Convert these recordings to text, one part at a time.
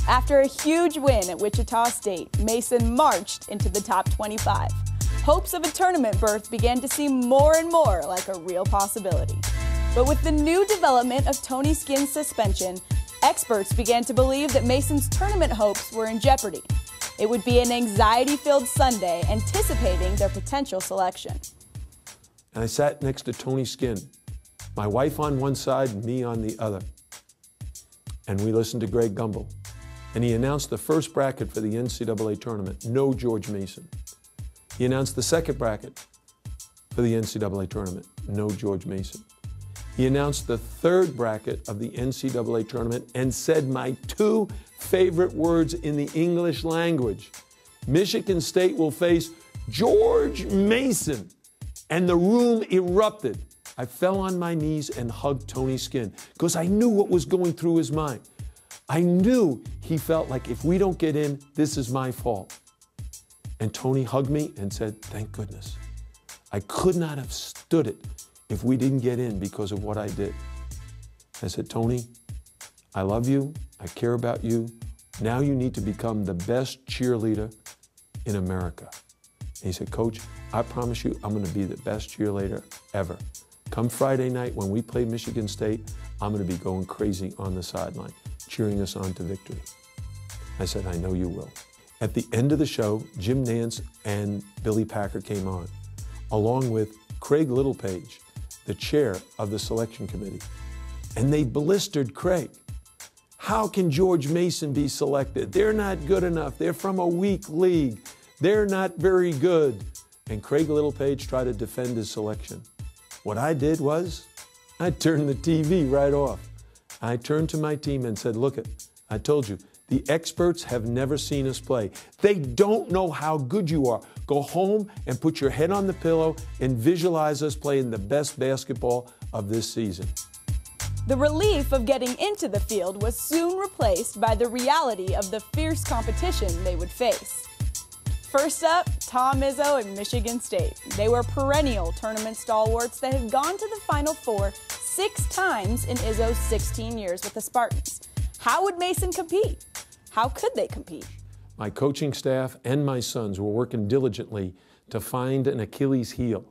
After a huge win at Wichita State, Mason marched into the top 25. Hopes of a tournament berth began to seem more and more like a real possibility. But with the new development of Tony Skinn's suspension, experts began to believe that Mason's tournament hopes were in jeopardy. It would be an anxiety-filled Sunday, anticipating their potential selection. And I sat next to Tony Skinn, my wife on one side, me on the other. And we listened to Greg Gumbel. And he announced the first bracket for the NCAA tournament, no George Mason. He announced the second bracket for the NCAA tournament, no George Mason. He announced the third bracket of the NCAA tournament and said my two favorite words in the English language. Michigan State will face George Mason. And the room erupted. I fell on my knees and hugged Tony Skinn because I knew what was going through his mind. I knew he felt like if we don't get in, this is my fault. And Tony hugged me and said, thank goodness. I could not have stood it if we didn't get in because of what I did. I said, Tony, I love you. I care about you. Now you need to become the best cheerleader in America. And he said, Coach, I promise you I'm going to be the best cheerleader ever. Come Friday night when we play Michigan State, I'm going to be going crazy on the sideline, cheering us on to victory. I said, I know you will. At the end of the show, Jim Nance and Billy Packer came on, along with Craig Littlepage, the chair of the selection committee. And they blistered Craig. How can George Mason be selected? They're not good enough. They're from a weak league. They're not very good. And Craig Littlepage tried to defend his selection. What I did was, I turned the TV right off. I turned to my team and said, look, I told you, the experts have never seen us play. They don't know how good you are. Go home and put your head on the pillow and visualize us playing the best basketball of this season. The relief of getting into the field was soon replaced by the reality of the fierce competition they would face. First up, Tom Izzo and Michigan State. They were perennial tournament stalwarts that had gone to the Final Four 6 times in Izzo's 16 years with the Spartans. How would Mason compete? How could they compete? My coaching staff and my sons were working diligently to find an Achilles heel.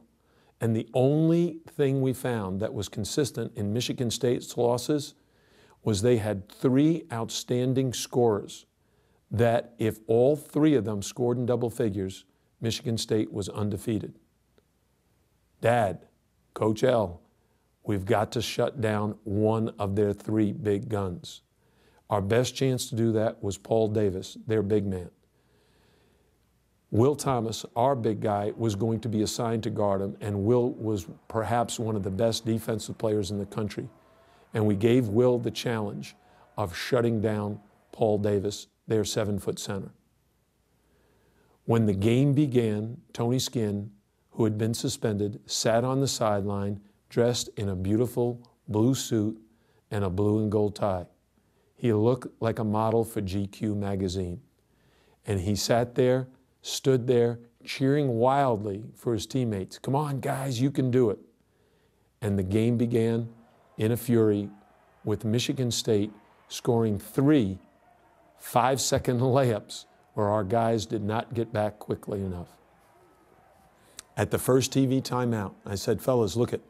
And the only thing we found that was consistent in Michigan State's losses was they had 3 outstanding scorers that if all 3 of them scored in double figures, Michigan State was undefeated. Dad, Coach L, we've got to shut down one of their 3 big guns. Our best chance to do that was Paul Davis, their big man. Will Thomas, our big guy, was going to be assigned to guard him, and Will was perhaps one of the best defensive players in the country. And we gave Will the challenge of shutting down Paul Davis, their 7-foot center. When the game began, Tony Skinn, who had been suspended, sat on the sideline dressed in a beautiful blue suit and a blue and gold tie. He looked like a model for GQ magazine. And he sat there, stood there, cheering wildly for his teammates. Come on, guys, you can do it. And the game began in a fury with Michigan State scoring 3 5-second layups where our guys did not get back quickly enough. At the first TV timeout, I said, fellas, look it.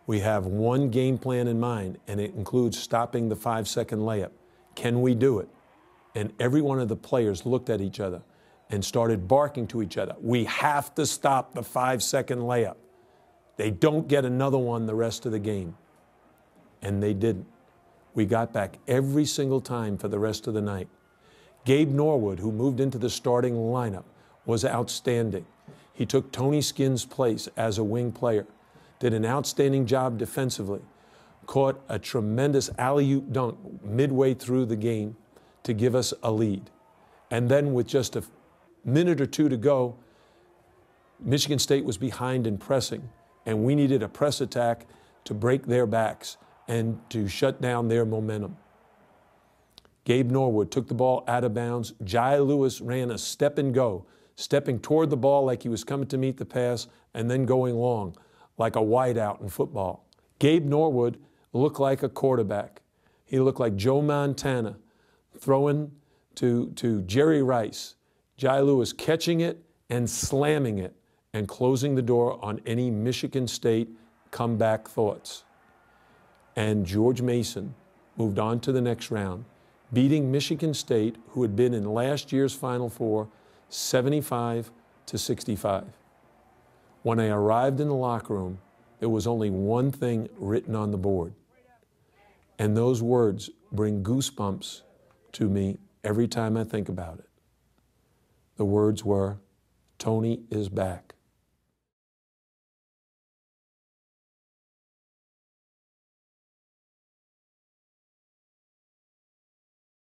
We have one game plan in mind, and it includes stopping the 5-second layup. Can we do it? And every one of the players looked at each other and started barking to each other. We have to stop the 5-second layup. They don't get another one the rest of the game. And they didn't. We got back every single time for the rest of the night. Gabe Norwood, who moved into the starting lineup, was outstanding. He took Tony Skinn's place as a wing player, did an outstanding job defensively, caught a tremendous alley-oop dunk midway through the game to give us a lead. And then with just a minute or 2 to go, Michigan State was behind in pressing, and we needed a press attack to break their backs and to shut down their momentum. Gabe Norwood took the ball out of bounds. Jai Lewis ran a step and go, stepping toward the ball like he was coming to meet the pass and then going long like a wideout in football. Gabe Norwood looked like a quarterback. He looked like Joe Montana throwing to Jerry Rice, Jai Lewis catching it and slamming it and closing the door on any Michigan State comeback thoughts. And George Mason moved on to the next round, beating Michigan State, who had been in last year's Final Four, 75-65. When I arrived in the locker room, there was only one thing written on the board. And those words bring goosebumps to me every time I think about it. The words were, "Tony is back."